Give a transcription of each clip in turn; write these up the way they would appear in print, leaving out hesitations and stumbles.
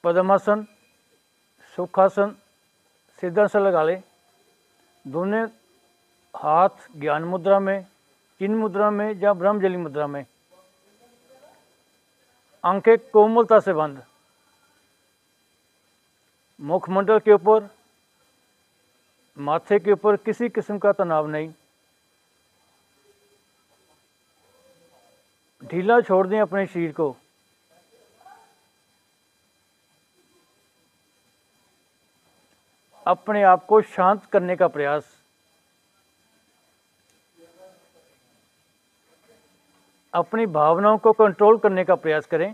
पद्मासन, सुखासन, सिद्धासन लगा लें। दोनों हाथ ज्ञान मुद्रा में, चिन्ह मुद्रा में या ब्रह्मजली मुद्रा में। आंखें कोमलता से बंद। मुखमंडल के ऊपर, माथे के ऊपर किसी किस्म का तनाव नहीं। ढीला छोड़ दें अपने शरीर को। अपने आप को शांत करने का प्रयास। अपनी भावनाओं को कंट्रोल करने का प्रयास करें।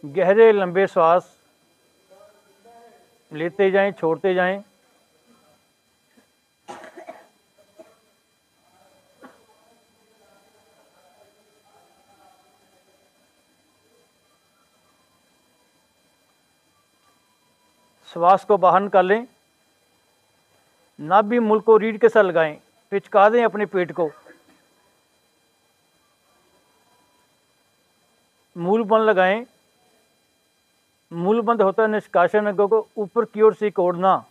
गहरे लंबे श्वास लेते जाएं, छोड़ते जाएं। श्वास को बाहर निकाल लें। नाभि मूल को रीढ़ के साथ लगाएं, पिचका दें अपने पेट को। मूल बंद लगाएं। मूल बंद होता है निष्कासन अंगों को ऊपर की ओर से कोड़ना।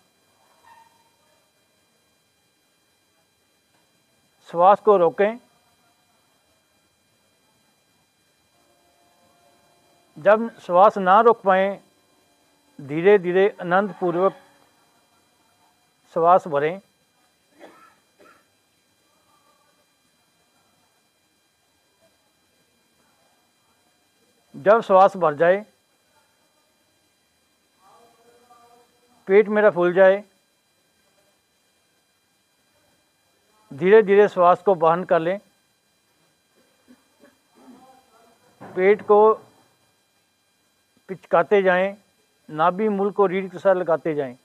श्वास को रोकें। जब श्वास ना रोक पाएं, धीरे धीरे आनंद पूर्वक श्वास भरें। जब श्वास भर जाए, पेट मेरा फूल जाए, धीरे धीरे श्वास को बाहर कर लें। पेट को पिचकाते जाएं, नाभि मूल को रीढ़ के साथ लगाते जाएं।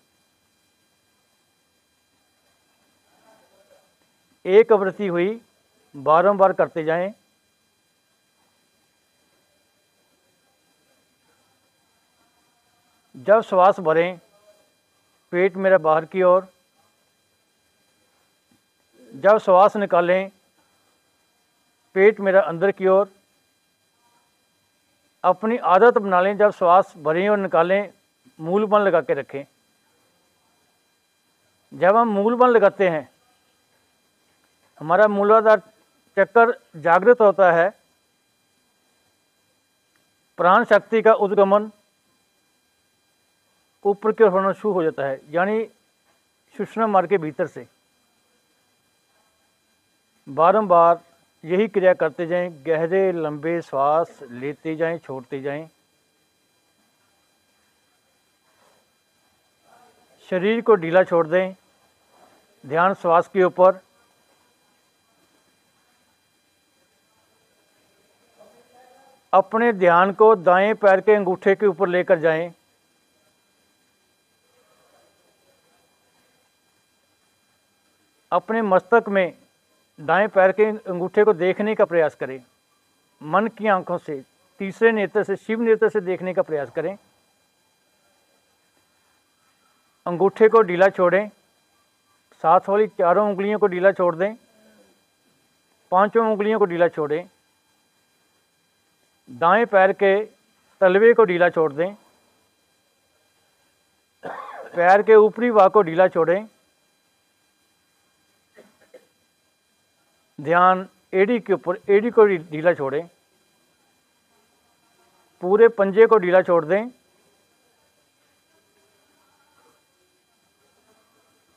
एक आवृत्ति हुई, बारंबार करते जाएं। जब श्वास भरें, पेट मेरा बाहर की ओर। जब श्वास निकालें, पेट मेरा अंदर की ओर। अपनी आदत बना लें, जब श्वास भरें और निकालें मूल बंद लगा के रखें। जब हम मूल बंद लगाते हैं, हमारा मूलाधार चक्र जागृत होता है। प्राण शक्ति का उद्गमन ऊपर की ओर होना शुरू हो जाता है, यानी सुषुम्ना मार्ग के भीतर से। बारंबार यही क्रिया करते जाएं। गहरे लंबे श्वास लेते जाएं, छोड़ते जाएं। शरीर को ढीला छोड़ दें। ध्यान श्वास के ऊपर। अपने ध्यान को दाएं पैर के अंगूठे के ऊपर लेकर जाएं। अपने मस्तक में दाएं पैर के अंगूठे को देखने का प्रयास करें। मन की आंखों से, तीसरे नेत्र से, शिव नेत्र से देखने का प्रयास करें। अंगूठे को ढीला छोड़ें। साथ वाली चारों उंगलियों को ढीला छोड़ दें। पांचों उंगलियों को ढीला छोड़ें। दाएं पैर के तलवे को ढीला छोड़ दें। पैर के ऊपरी भाग को ढीला छोड़ें। ध्यान एड़ी के ऊपर, एड़ी को ढीला छोड़ें। पूरे पंजे को ढीला छोड़ दें।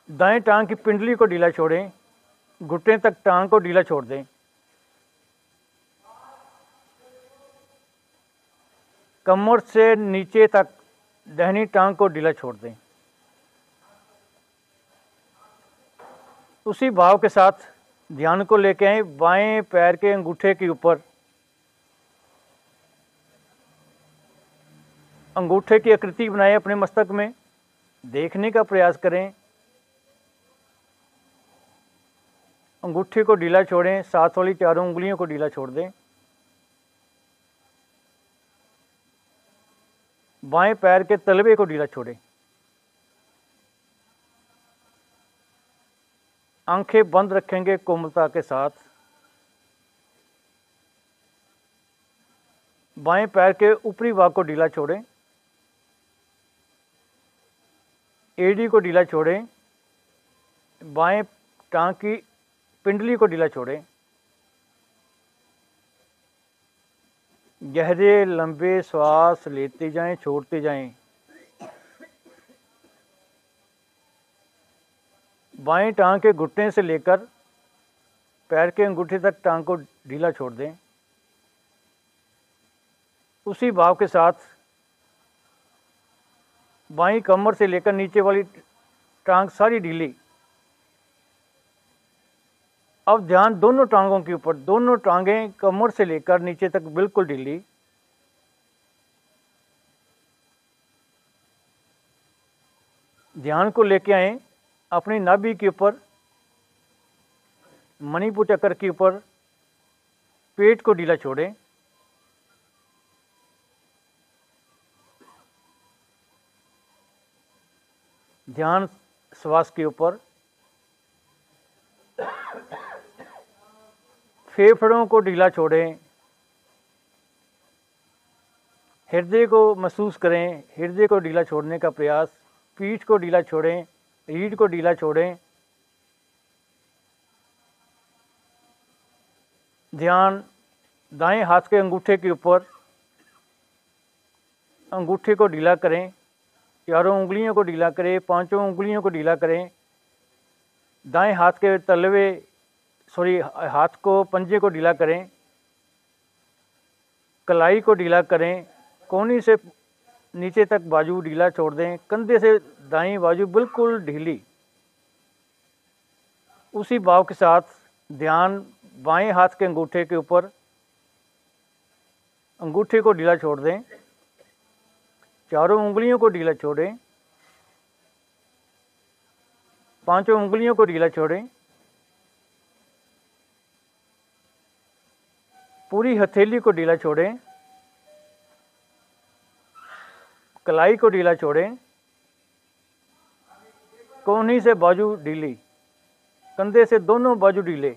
दाएं टांग की पिंडली को ढीला छोड़ें। घुटने तक टांग को ढीला छोड़ दें। कमर से नीचे तक दाहिनी टांग को ढीला छोड़ दें। उसी भाव के साथ ध्यान को लेके आए बाएं पैर के अंगूठे के ऊपर। अंगूठे की आकृति बनाए अपने मस्तक में, देखने का प्रयास करें। अंगूठे को ढीला छोड़ें। साथ वाली चारों उंगलियों को ढीला छोड़ दें। बाएं पैर के तलवे को ढीला छोड़ें। आंखें बंद रखेंगे कोमलता के साथ। बाएं पैर के ऊपरी भाग को ढीला छोड़ें, एड़ी को ढीला छोड़ें, बाएं टांग की पिंडली को ढीला छोड़ें। गहरे लंबे श्वास लेते जाएं, छोड़ते जाएं। बाएं टांग के घुटने से लेकर पैर के अंगूठे तक टांग को ढीला छोड़ दें। उसी भाव के साथ बाईं कमर से लेकर नीचे वाली टांग सारी ढीली। अब ध्यान दोनों टांगों के ऊपर, दोनों टांगें कमर से लेकर नीचे तक बिल्कुल ढीली। ध्यान को लेके आए अपनी नाभि के ऊपर, मणिपुर चक्र के ऊपर। पेट को ढीला छोड़ें। ध्यान श्वास के ऊपर। फेफड़ों को ढीला छोड़ें। हृदय को महसूस करें, हृदय को ढीला छोड़ने का प्रयास। पीठ को ढीला छोड़ें, रीढ़ को ढीला छोड़ें। ध्यान दाएं हाथ के अंगूठे के ऊपर, अंगूठे को ढीला करें। चारों उंगलियों को ढीला करें, पांचों उंगलियों को ढीला करें। दाएं हाथ के तलवे हाथ को, पंजे को ढीला करें। कलाई को ढीला करें। कोहनी से नीचे तक बाजू ढीला छोड़ दें। कंधे से दाईं बाजू बिल्कुल ढीली। उसी भाव के साथ ध्यान बाएं हाथ के अंगूठे के ऊपर, अंगूठे को ढीला छोड़ दें। चारों उंगलियों को ढीला छोड़ें। पांचों उंगलियों को ढीला छोड़ें। पूरी हथेली को ढीला छोड़ें। कलाई को ढीला छोड़ें। कोहनी से बाजू ढीली, कंधे से दोनों बाजू ढीले।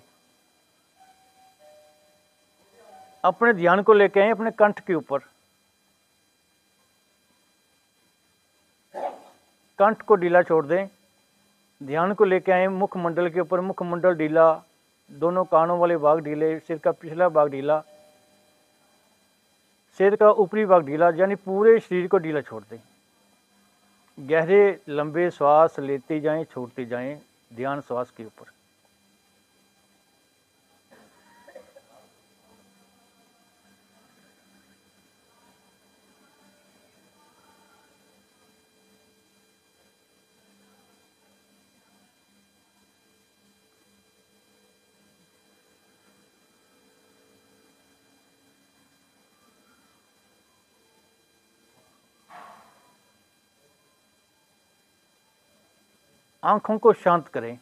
अपने ध्यान को लेके आए अपने कंठ के ऊपर। कंठ को ढीला छोड़ दें। ध्यान को लेके आए मुखमंडल के ऊपर, मुखमंडल ढीला, दोनों कानों वाले भाग ढीले, सिर का पिछला भाग ढीला, सिर का ऊपरी भाग ढीला, यानी पूरे शरीर को ढीला छोड़ दें। गहरे लंबे श्वास लेते जाएं, छोड़ते जाएं। ध्यान श्वास के ऊपर। आंखों को शांत करें।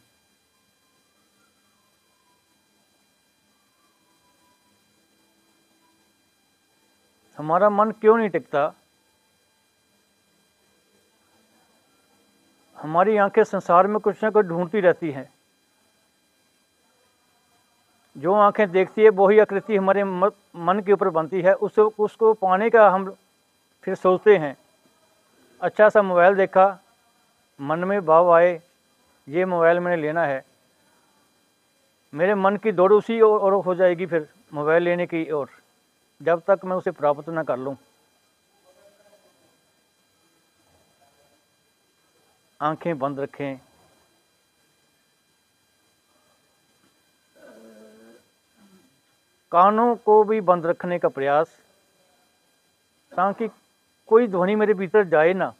हमारा मन क्यों नहीं टिकता? हमारी आंखें संसार में कुछ ना कुछ ढूंढती रहती हैं। जो आंखें देखती है वही आकृति हमारे मन के ऊपर बनती है। उसको पाने का हम फिर सोचते हैं। अच्छा सा मोबाइल देखा, मन में भाव आए ये मोबाइल मैंने लेना है, मेरे मन की दौड़ उसी और हो जाएगी फिर मोबाइल लेने की ओर, जब तक मैं उसे प्राप्त ना कर लूं। आंखें बंद रखें। कानों को भी बंद रखने का प्रयास, ताकि कोई ध्वनि मेरे भीतर जाए ना।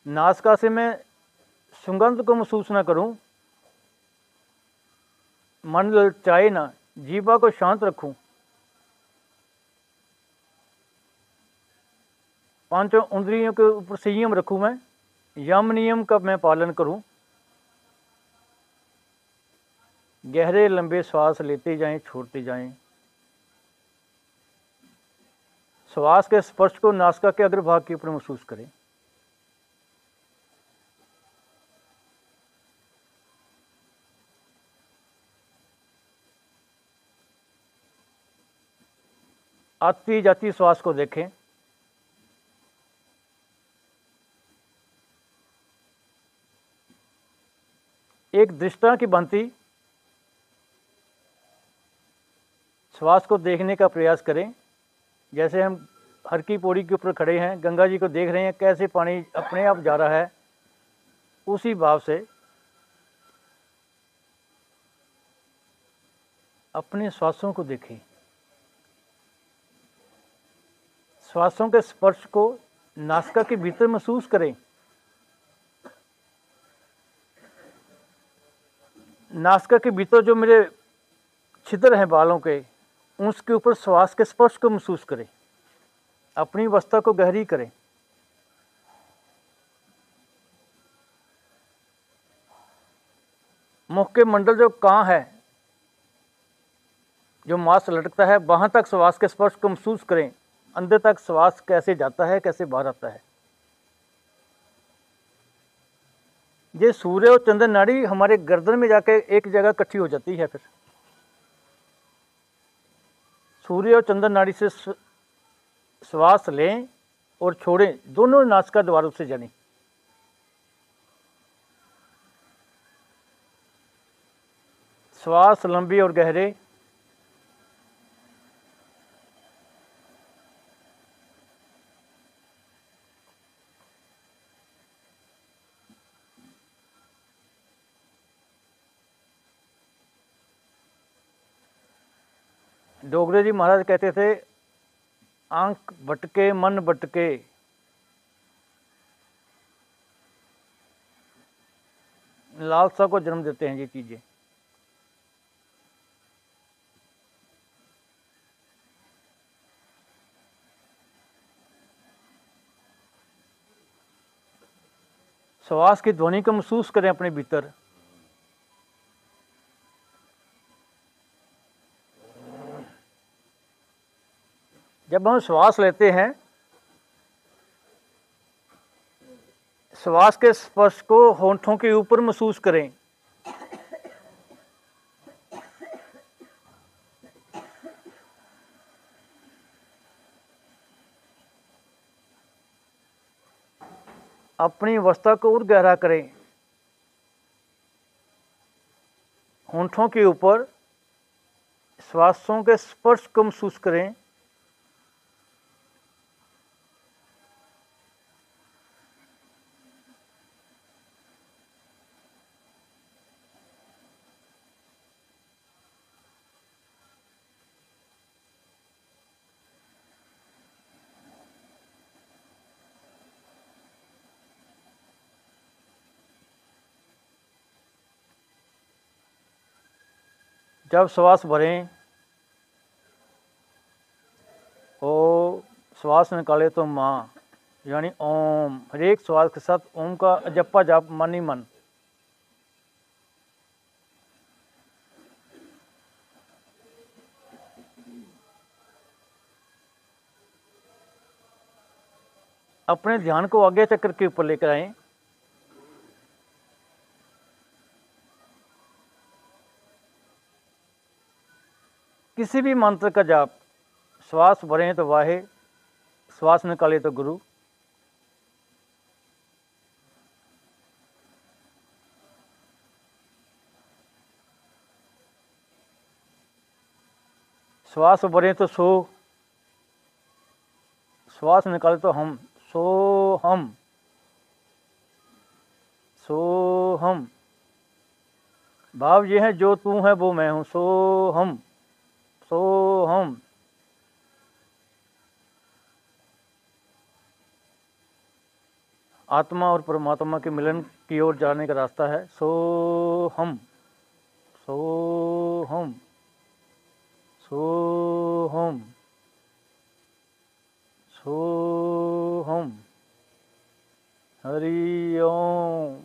नासिका से मैं सुगंध को महसूस ना करूं, मन ललचाए ना, जीवा को शांत रखूं। पांचों इंद्रियों के ऊपर संयम रखूं मैं, यम नियम का मैं पालन करूं। गहरे लंबे श्वास लेते जाएं, छोड़ते जाएं। श्वास के स्पर्श को नासिका के अग्रभाग के ऊपर महसूस करें। आती जाती श्वास को देखें। एक दृष्टा की भांति श्वास को देखने का प्रयास करें। जैसे हम हर की पौड़ी के ऊपर खड़े हैं, गंगा जी को देख रहे हैं कैसे पानी अपने आप जा रहा है, उसी भाव से अपने श्वासों को देखें। श्वासों के स्पर्श को नासिका के भीतर महसूस करें। नासिका के भीतर जो मेरे छिद्र हैं बालों के, उसके ऊपर श्वास के स्पर्श को महसूस करें। अपनी अवस्था को गहरी करें। मुख के मंडल जो कहाँ है, जो मांस लटकता है, वहां तक श्वास के स्पर्श को महसूस करें। अंदर तक श्वास कैसे जाता है, कैसे बाहर आता है। ये सूर्य और चंद्र नाड़ी हमारे गर्दन में जाके एक जगह इकट्ठी हो जाती है। फिर सूर्य और चंद्र नाड़ी से श्वास लें और छोड़ें, दोनों नासिका द्वारों से जानी। श्वास लंबी और गहरे, डोगरे जी महाराज कहते थे, आंख भटके मन भटके, लालसा को जन्म देते हैं ये चीजें। श्वास की ध्वनि को महसूस करें अपने भीतर। जब हम श्वास लेते हैं, श्वास के स्पर्श को होंठों के ऊपर महसूस करें। अपनी अवस्था को और गहरा करें। होंठों के ऊपर श्वासों के स्पर्श को महसूस करें। जब श्वास भरें, ओ श्वास निकाले तो माँ, यानी ओम। हर एक श्वास के साथ ओम का जपा जाप मन ही मन। अपने ध्यान को आगे चक्र के ऊपर लेकर आए। किसी भी मंत्र का जाप, श्वास भरें तो वाहे, श्वास निकाले तो गुरु। श्वास भरें तो सो, श्वास निकाले तो हम। सो हम, सो हम। भाव ये है, जो तू है वो मैं हूं। सो हम, सो हम। आत्मा और परमात्मा के मिलन की ओर जाने का रास्ता है। सो हम, सो हम, सो हम, सो हम। हरि ओम,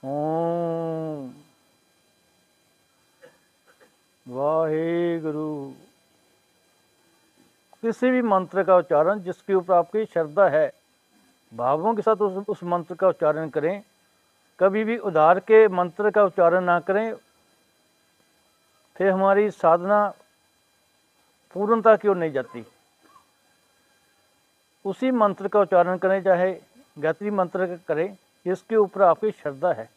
ओम वाहेगुरु। किसी भी मंत्र का उच्चारण जिसके ऊपर आपकी श्रद्धा है, भावों के साथ उस मंत्र का उच्चारण करें। कभी भी उधार के मंत्र का उच्चारण ना करें, फिर हमारी साधना पूर्णता की ओर नहीं जाती। उसी मंत्र का उच्चारण करें, चाहे गायत्री मंत्र का करें, जिसके ऊपर आपकी श्रद्धा है।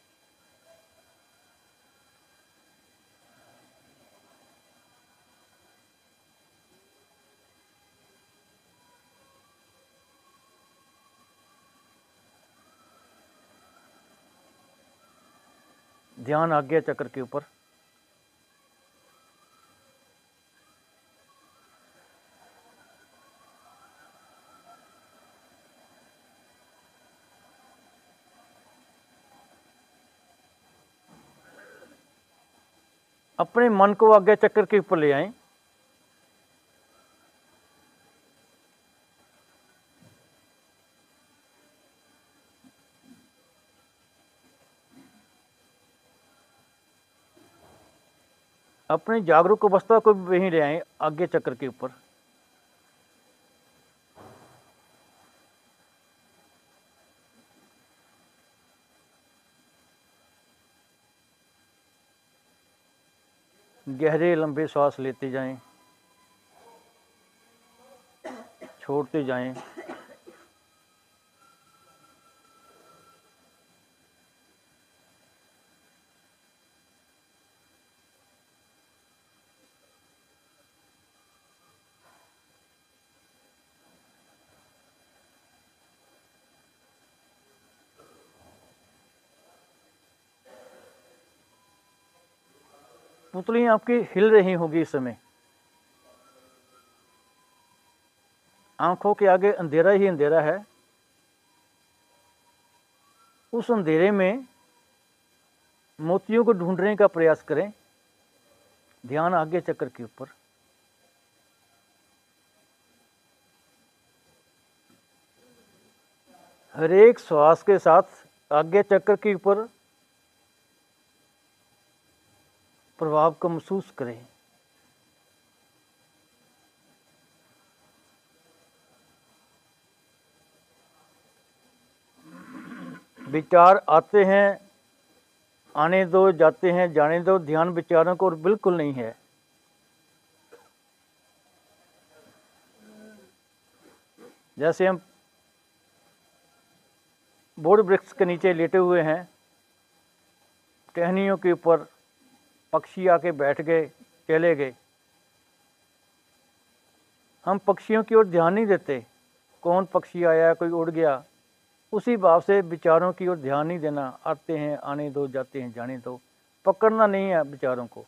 ध्यान आज्ञा चक्र के ऊपर। अपने मन को आज्ञा चक्र के ऊपर ले आएं। अपनी जागरूक अवस्था को भी वहीं ले आएं, आज्ञा चक्र के ऊपर। गहरे लंबे श्वास लेते जाएं, छोड़ते जाएं। पुतली आपकी हिल रही होगी इस समय। आंखों के आगे अंधेरा ही अंधेरा है। उस अंधेरे में मोतियों को ढूंढने का प्रयास करें। ध्यान आज्ञा चक्र के ऊपर। हर एक श्वास के साथ आज्ञा चक्र के ऊपर प्रभाव को महसूस करें। विचार आते हैं, आने दो, जाते हैं, जाने दो। ध्यान विचारों को बिल्कुल नहीं है। जैसे हम बोध वृक्ष के नीचे लेटे हुए हैं, टहनियों के ऊपर पक्षी आके बैठ गए, चले गए। हम पक्षियों की ओर ध्यान नहीं देते, कौन पक्षी आया, कोई उड़ गया। उसी भाव से विचारों की ओर ध्यान नहीं देना। आते हैं, आने दो, जाते हैं, जाने दो। पकड़ना नहीं है विचारों को।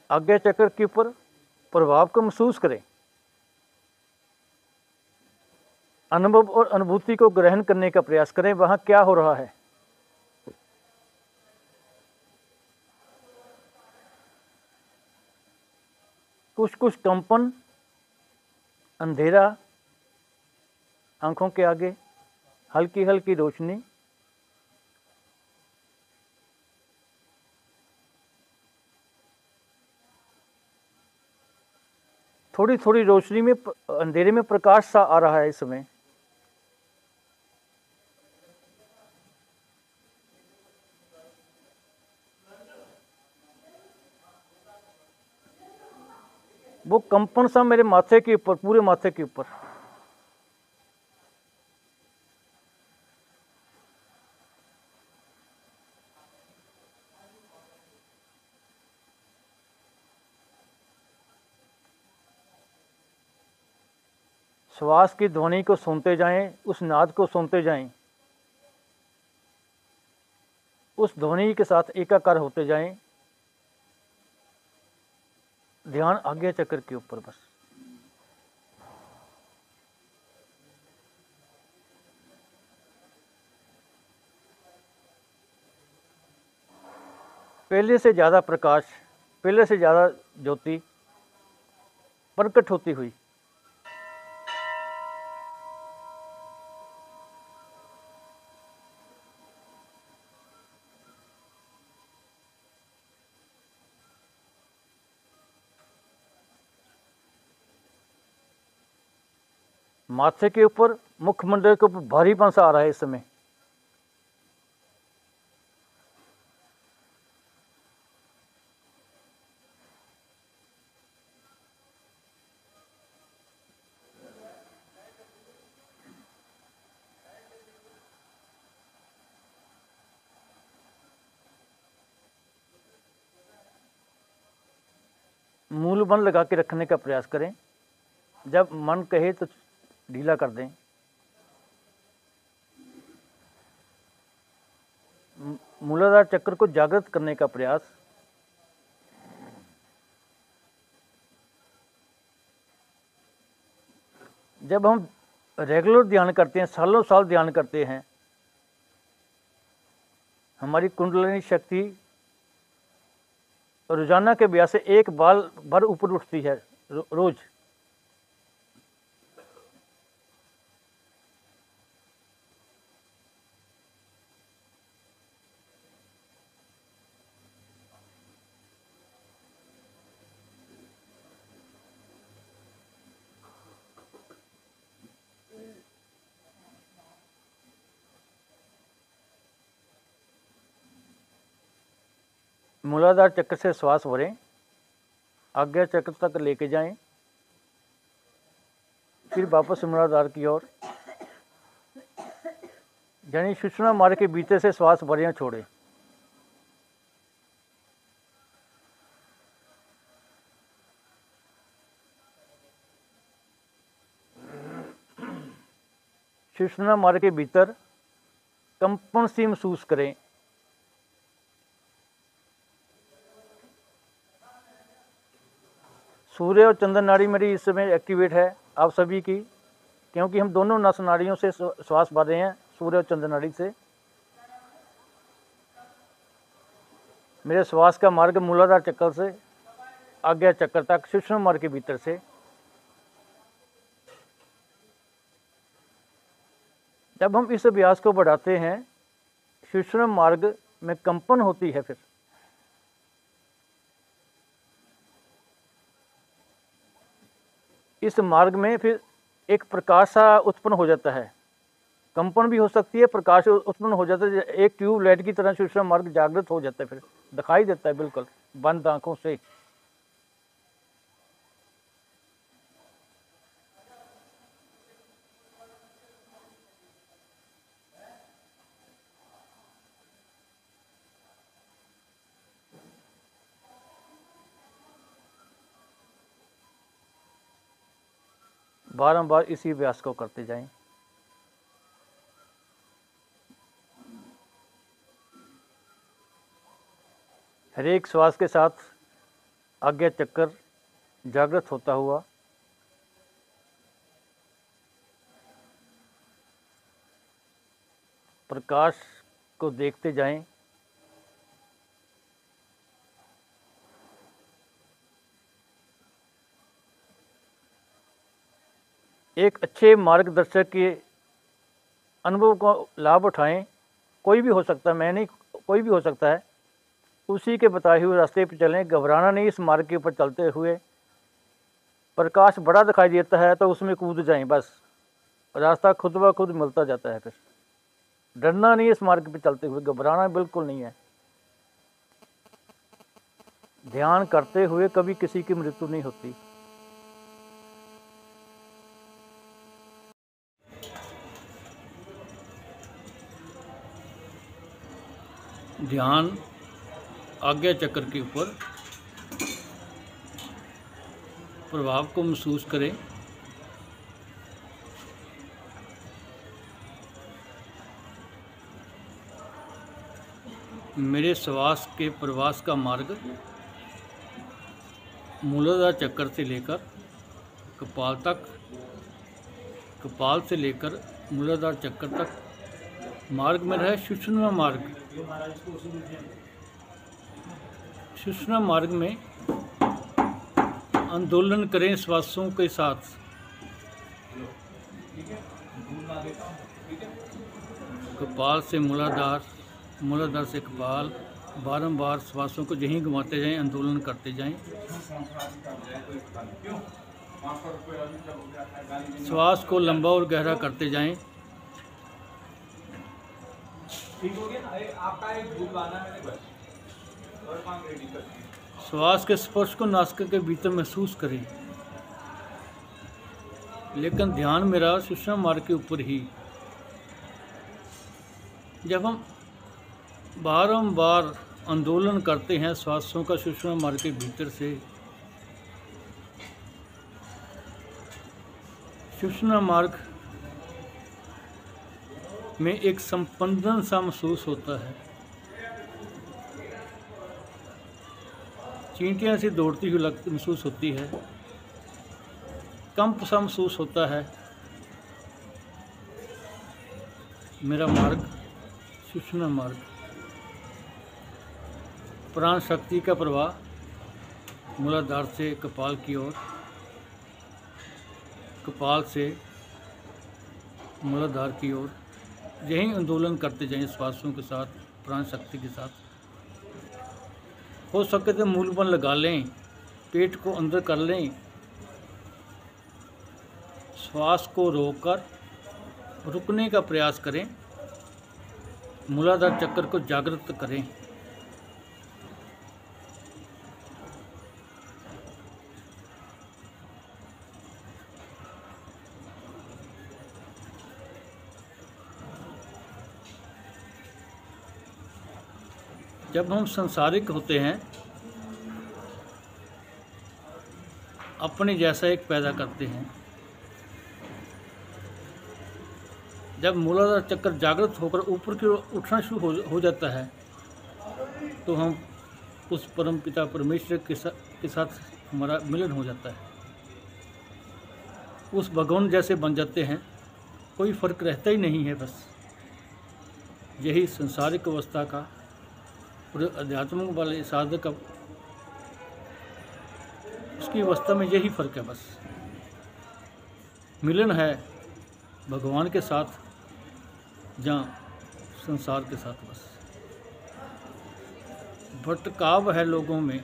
आज्ञा चक्र के ऊपर प्रभाव को महसूस करें। अनुभव और अनुभूति को ग्रहण करने का प्रयास करें। वहां क्या हो रहा है। कुछ कुछ कंपन, अंधेरा आंखों के आगे, हल्की हल्की रोशनी। थोड़ी थोड़ी रोशनी में, अंधेरे में प्रकाश सा आ रहा है इस समय। वो कंपन सा मेरे माथे के ऊपर, पूरे माथे के ऊपर। श्वास की ध्वनि को सुनते जाएं, उस नाद को सुनते जाएं, उस ध्वनि के साथ एकाकार होते जाएं। ध्यान आज्ञा चक्र के ऊपर बस। पहले से ज़्यादा प्रकाश, पहले से ज़्यादा ज्योति प्रकट होती हुई। माथे के ऊपर, मुखमंडल के ऊपर भारीपन सा आ रहा है इस समय। मूल बंद लगा के रखने का प्रयास करें। जब मन कहे तो ढीला कर दें। मूलाधार चक्र को जागृत करने का प्रयास। जब हम रेगुलर ध्यान करते हैं, सालों साल ध्यान करते हैं, हमारी कुंडलिनी शक्ति रोजाना के अभ्यास से एक बाल भर ऊपर उठती है रोज। मूलाधार चक्र से श्वास भरें, आज्ञा चक्र तक लेके जाएं, फिर वापस मूलाधार की ओर, यानी सुषुम्ना मार्ग के भीतर से श्वास भरें और छोड़ें। सुषुम्ना मार्ग के भीतर कंपन सी महसूस करें। सूर्य और चंद्र नाड़ी मेरी इस समय एक्टिवेट है आप सभी की, क्योंकि हम दोनों नस नाड़ियों से श्वास भर रहे हैं, सूर्य और चंद्र नाड़ी से। मेरे श्वास का मार्ग मूलाधार चक्र से आज्ञा चक्र तक, सुषुम्ना मार्ग के भीतर से। जब हम इस अभ्यास को बढ़ाते हैं, सुषुम्ना मार्ग में कंपन होती है, फिर इस मार्ग में फिर एक प्रकाश सा उत्पन्न हो जाता है। कंपन भी हो सकती है, प्रकाश उत्पन्न हो जाता है, एक ट्यूब लाइट की तरह सुषुम्ना मार्ग जागृत हो जाता है, फिर दिखाई देता है बिल्कुल बंद आंखों से। बारंबार इसी अभ्यास को करते जाएं। हर एक श्वास के साथ आज्ञा चक्र जागृत होता हुआ प्रकाश को देखते जाएं। एक अच्छे मार्गदर्शक के अनुभव को लाभ उठाएं। कोई भी हो सकता है, मैं नहीं, कोई भी हो सकता है। उसी के बताए हुए रास्ते पर चलें, घबराना नहीं। इस मार्ग के ऊपर चलते हुए प्रकाश बड़ा दिखाई देता है तो उसमें कूद जाएं, बस रास्ता खुद ब खुद मिलता जाता है। फिर डरना नहीं, इस मार्ग पर चलते हुए घबराना बिल्कुल नहीं है। ध्यान करते हुए कभी किसी की मृत्यु नहीं होती। ध्यान आज्ञा चक्र के ऊपर प्रभाव को महसूस करें। मेरे श्वास के प्रवास का मार्ग मूलाधार चक्र से लेकर कपाल तक, कपाल से लेकर मूलाधार चक्र तक मार्ग में रहे सुषुम्ना मार्ग। सुषुम्ना मार्ग में आंदोलन करें श्वासों के साथ। कपाल से मूलाधार, मूलाधार से कपाल, बारंबार श्वासों को यहीं घुमाते जाएं, आंदोलन करते जाएं। श्वास को लंबा और गहरा करते जाएं। ठीक हो गया ना? आपका एक दूध लाना है मैंने, बस और काम रेडी कर दिया। श्वास के स्पर्श को नासिका के भीतर महसूस करें, लेकिन ध्यान मेरा सुषुम्ना मार्ग के ऊपर ही। जब हम बारंबार आंदोलन करते हैं श्वासों का सुषुम्ना मार्ग के भीतर से, सुषुम्ना मार्ग में एक संपंदन सा महसूस होता है। चींटियां सी दौड़ती हुई महसूस होती है, कंप सा महसूस होता है। मेरा मार्ग सुषुम्ना मार्ग, प्राण शक्ति का प्रवाह मूलाधार से कपाल की ओर, कपाल से मूलाधार की ओर। यही आंदोलन करते जाएं श्वासों के साथ, प्राण शक्ति के साथ। हो सके तो मूल बल लगा लें, पेट को अंदर कर लें, श्वास को रोककर रुकने का प्रयास करें, मूलाधार चक्र को जागृत करें। जब हम संसारिक होते हैं, अपने जैसा एक पैदा करते हैं। जब मूलाधार चक्र जागृत होकर ऊपर की ओर उठना शुरू हो जाता है, तो हम उस परम पिता परमेश्वर के साथ हमारा मिलन हो जाता है। उस भगवान जैसे बन जाते हैं, कोई फर्क रहता ही नहीं है। बस यही संसारिक अवस्था का और अध्यात्मिक वाले साधक का, उसकी अवस्था में यही फर्क है। बस मिलन है भगवान के साथ या संसार के साथ। बस भटकाव है लोगों में,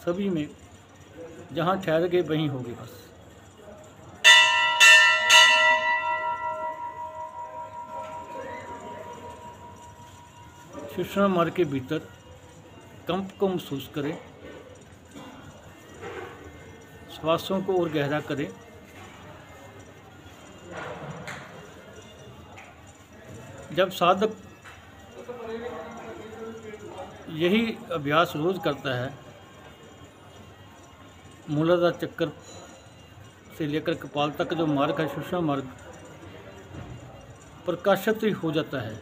सभी में, जहाँ ठहर गए वहीं होगी। बस सुषुम्ना मार्ग के भीतर कंप को महसूस करें, श्वासों को और गहरा करें। जब साधक यही अभ्यास रोज करता है, मूलाधार चक्र से लेकर कपाल तक जो मार्ग है सुषुम्ना मार्ग, प्रकाशित हो जाता है।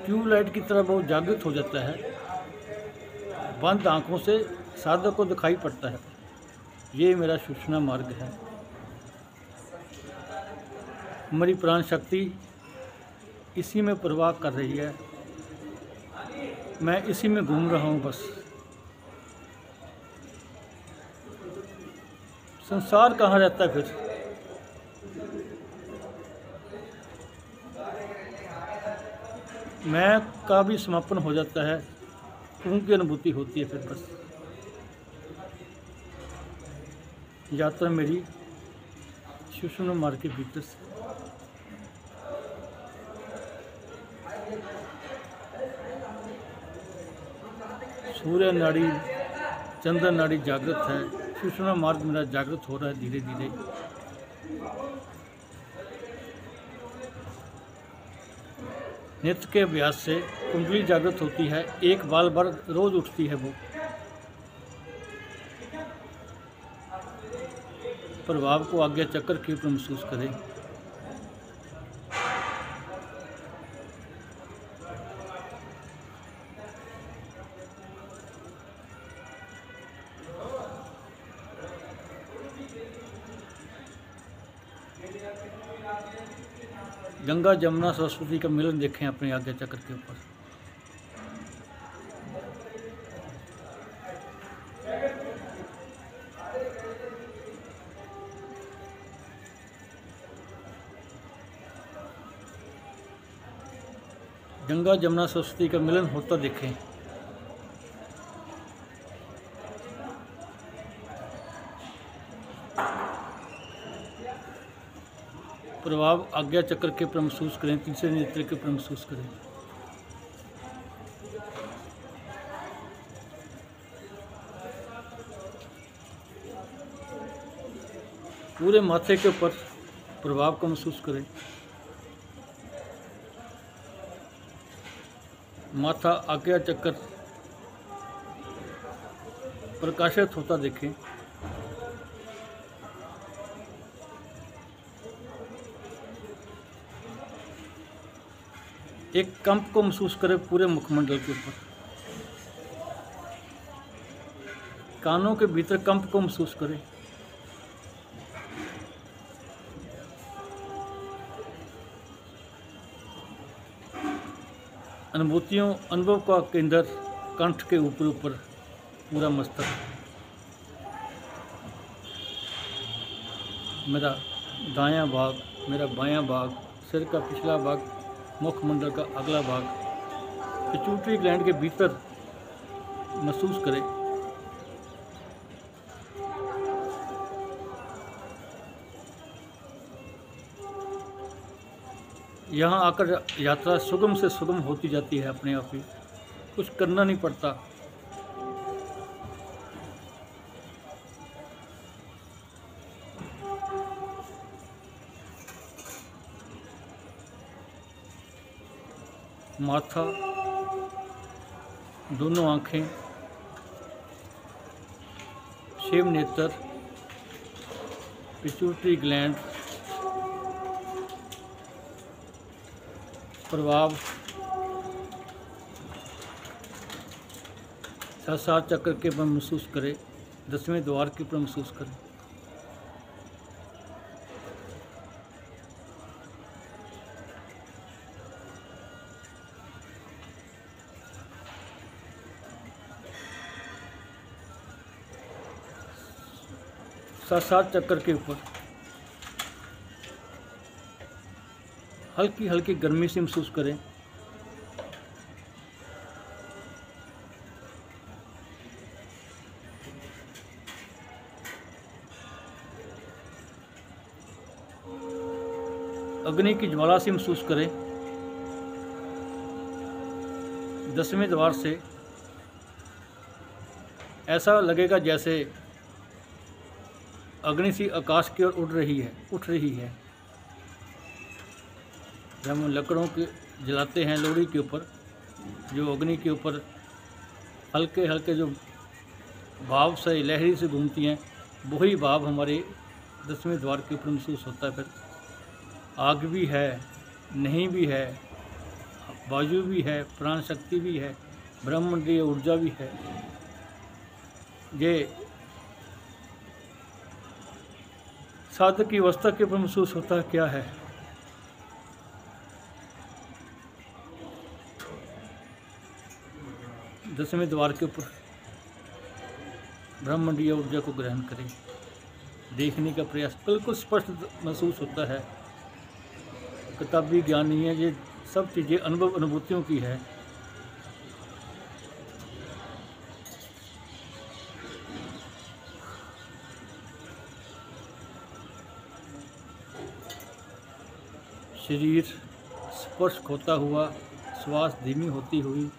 ट्यूबलाइट की तरह बहुत जागृत हो जाता है। बंद आंखों से साधक को दिखाई पड़ता है। ये मेरा सुषुम्ना मार्ग है। हमारी प्राण शक्ति इसी में प्रवाह कर रही है, मैं इसी में घूम रहा हूँ। बस संसार कहाँ रहता है फिर? मैं का भी समापन हो जाता है, उनकी अनुभूति होती है। फिर बस यात्रा मेरी सुषुम्ना मार्ग के भीतर से। सूर्य नाड़ी, चंद्र नाड़ी जागृत है। सुषुम्ना मार्ग मेरा जागृत हो रहा है धीरे धीरे। नित्य के अभ्यास से कुंडली जागृत होती है, एक बाल भर रोज उठती है। वो प्रभाव को आज्ञा चक्र के ऊपर महसूस करें। गंगा जमुना सरस्वती का मिलन देखें अपने आज्ञा चक्र के ऊपर। गंगा जमुना सरस्वती का मिलन होता देखें। प्रभाव आज्ञा चक्र के ऊपर महसूस करें, तीसरे नेत्र के ऊपर महसूस करें। पूरे माथे के ऊपर प्रभाव को महसूस करें। माथा आज्ञा चक्र प्रकाशित होता देखें। एक कंप को महसूस करें पूरे मुखमंडल के ऊपर। कानों के भीतर कंप को महसूस करें। अनुभूतियों अनुभव का केंद्र कंठ के ऊपर पूरा मस्तक। मेरा दायां भाग, मेरा बायां भाग, सिर का पिछला भाग, मुखमंडल का अगला भाग, पिट्यूटरी ग्लैंड के भीतर महसूस करें। यहाँ आकर यात्रा सुगम से सुगम होती जाती है अपने आप ही, कुछ करना नहीं पड़ता। माथा, दोनों आँखें, शिव नेत्र, पिट्यूटरी ग्लैंड, प्रभाव, सहस्रार चक्र के ऊपर महसूस करें। 10वें द्वार के ऊपर महसूस करें। सहस्रार चक्र के ऊपर हल्की हल्की गर्मी से महसूस करें। अग्नि की ज्वाला से महसूस करें। 10वें द्वार से ऐसा लगेगा जैसे अग्नि सी आकाश की ओर उठ रही है। जब हम लकड़ों के जलाते हैं लोहड़ी के ऊपर, जो अग्नि के ऊपर हल्के हल्के जो भाव से लहरी से घूमती हैं, वही भाव हमारे 10वें द्वार के ऊपर महसूस होता है। फिर आग भी है, नहीं भी है, वायु भी है, प्राण शक्ति भी है, ब्रह्मंडलीय ऊर्जा भी है। ये साधक की अवस्था के ऊपर महसूस होता है क्या है। दसवें द्वार के ऊपर ब्रह्मंडीय ऊर्जा को ग्रहण करें। देखने का प्रयास बिल्कुल स्पष्ट महसूस होता है। किताबी ज्ञान नहीं है, ये सब चीज़ें अनुभूतियों की है। शरीर स्पर्श खोता हुआ, श्वास धीमी होती हुई,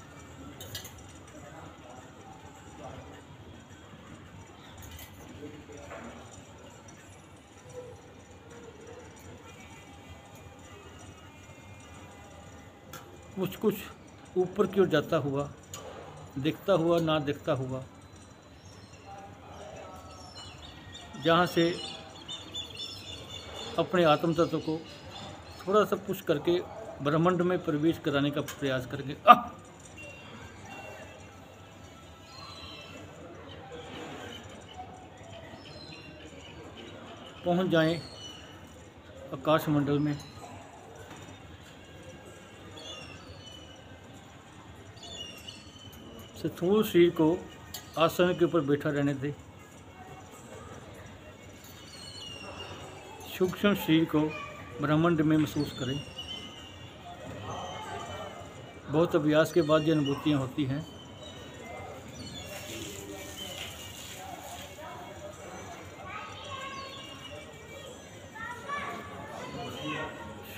कुछ ऊपर की ओर जाता हुआ, दिखता हुआ ना दिखता हुआ, जहाँ से अपने आत्म तत्व को थोड़ा सा पुश करके ब्रह्मांड में प्रवेश कराने का प्रयास करके पहुँच जाएं आकाश मंडल में। स्थूल शरीर को आसन के ऊपर बैठा रहने दें। सूक्ष्म शरीर को ब्रह्मांड में महसूस करें। बहुत अभ्यास के बाद ये अनुभूतियाँ होती हैं।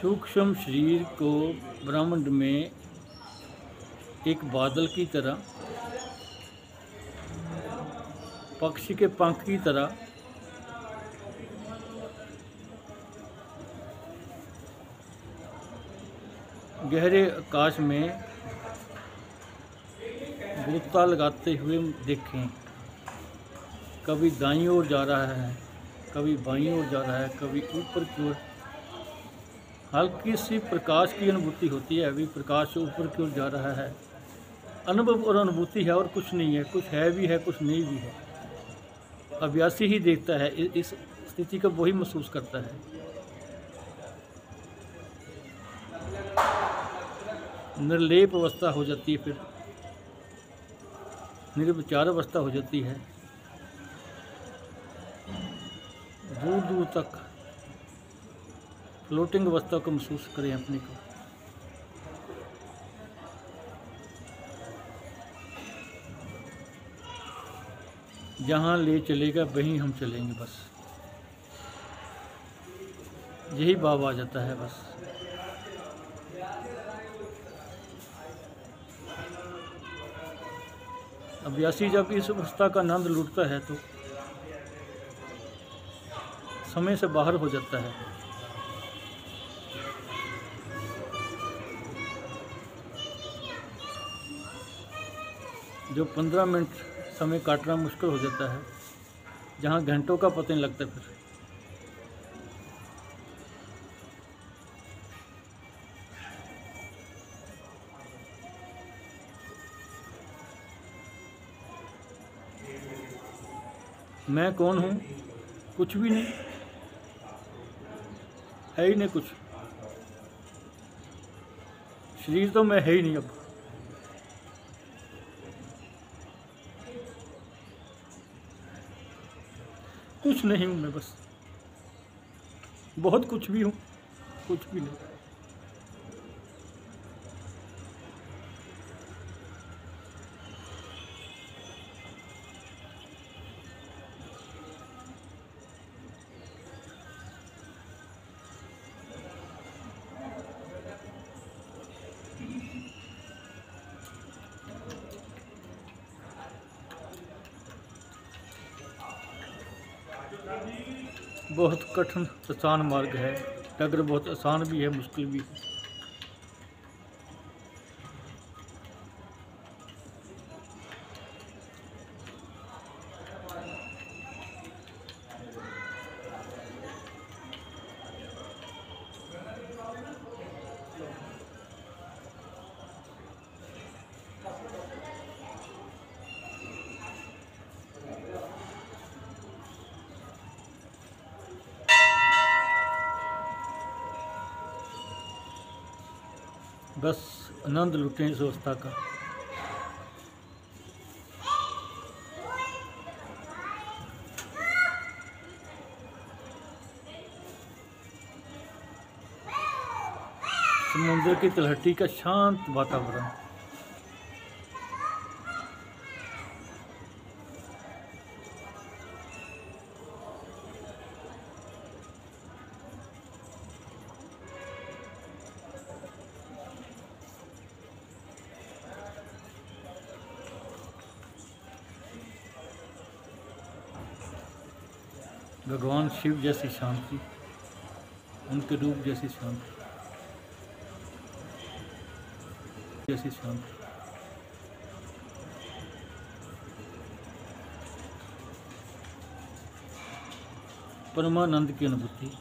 सूक्ष्म शरीर को ब्रह्मांड में एक बादल की तरह, पक्षी के पंख की तरह गहरे आकाश में गोता लगाते हुए देखें। कभी दाईं ओर जा रहा है, कभी बाईं ओर जा रहा है, कभी ऊपर की ओर। हल्की सी प्रकाश की अनुभूति होती है, अभी प्रकाश ऊपर की ओर जा रहा है। अनुभव और अनुभूति है और कुछ नहीं है, कुछ है भी है, कुछ नहीं भी है। अभ्यासी ही देखता है, इस स्थिति को वही महसूस करता है। निर्लेप अवस्था हो जाती है, फिर निर्विचार अवस्था हो जाती है। दूर दूर तक फ्लोटिंग अवस्था को महसूस करें अपने को। जहाँ ले चलेगा वहीं हम चलेंगे, बस यही भाव आ जाता है। बस अभ्यासी जब इस अवस्था का आनंद लूटता है तो समय से बाहर हो जाता है। जो 15 मिनट समय काटना मुश्किल हो जाता है, जहाँ घंटों का पता नहीं लगता। फिर मैं कौन हूँ? कुछ भी नहीं है, ही नहीं कुछ। शरीर तो मैं है ही नहीं अब। कुछ नहीं हूँ मैं, बस बहुत कुछ भी हूँ, कुछ भी नहीं। बहुत कठिन आसान मार्ग है, डगर बहुत आसान भी है, मुश्किल भी है। बस आनंद लुटें इस अवस्था का। समुद्र की तलहटी का शांत वातावरण, भगवान शिव जैसी शांति, उनके रूप जैसी शांति, जैसी शांति। परमानंद की अनुभूति।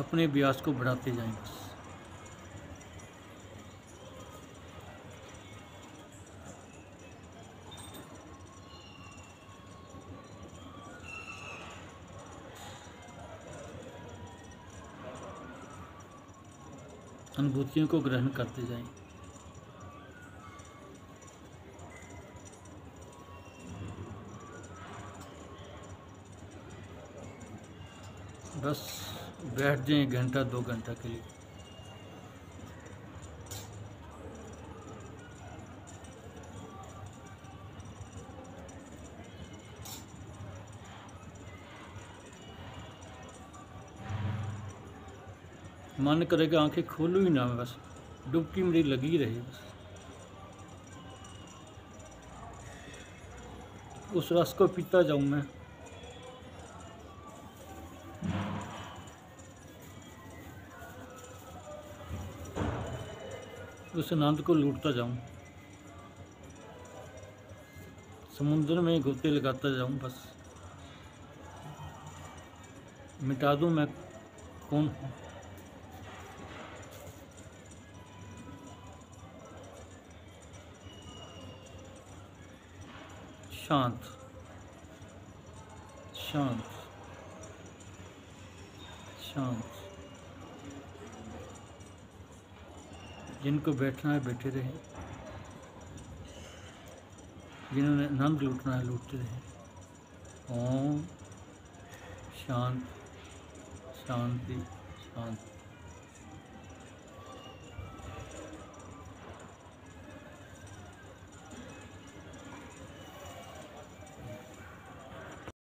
अपने अभ्यास को बढ़ाते जाएं बस। अनुभूतियों को ग्रहण करते जाएं। बस बैठ जाएं 1 घंटा 2 घंटा के लिए। मन करेगा आंखें खोलूँ ही ना, बस डुबकी मेरी लगी रही बस। उस रस को पीता जाऊं मैं। उस आनंद को लूटता जाऊं, समुद्र में गोते लगाता जाऊं, बस मिटा दूं मैं कौन हूं। शांत शांत शांत। जिनको बैठना है बैठे रहे, जिन्होंने आनंद लूटना है लूटते रहे। ओम शांत शांति शांति।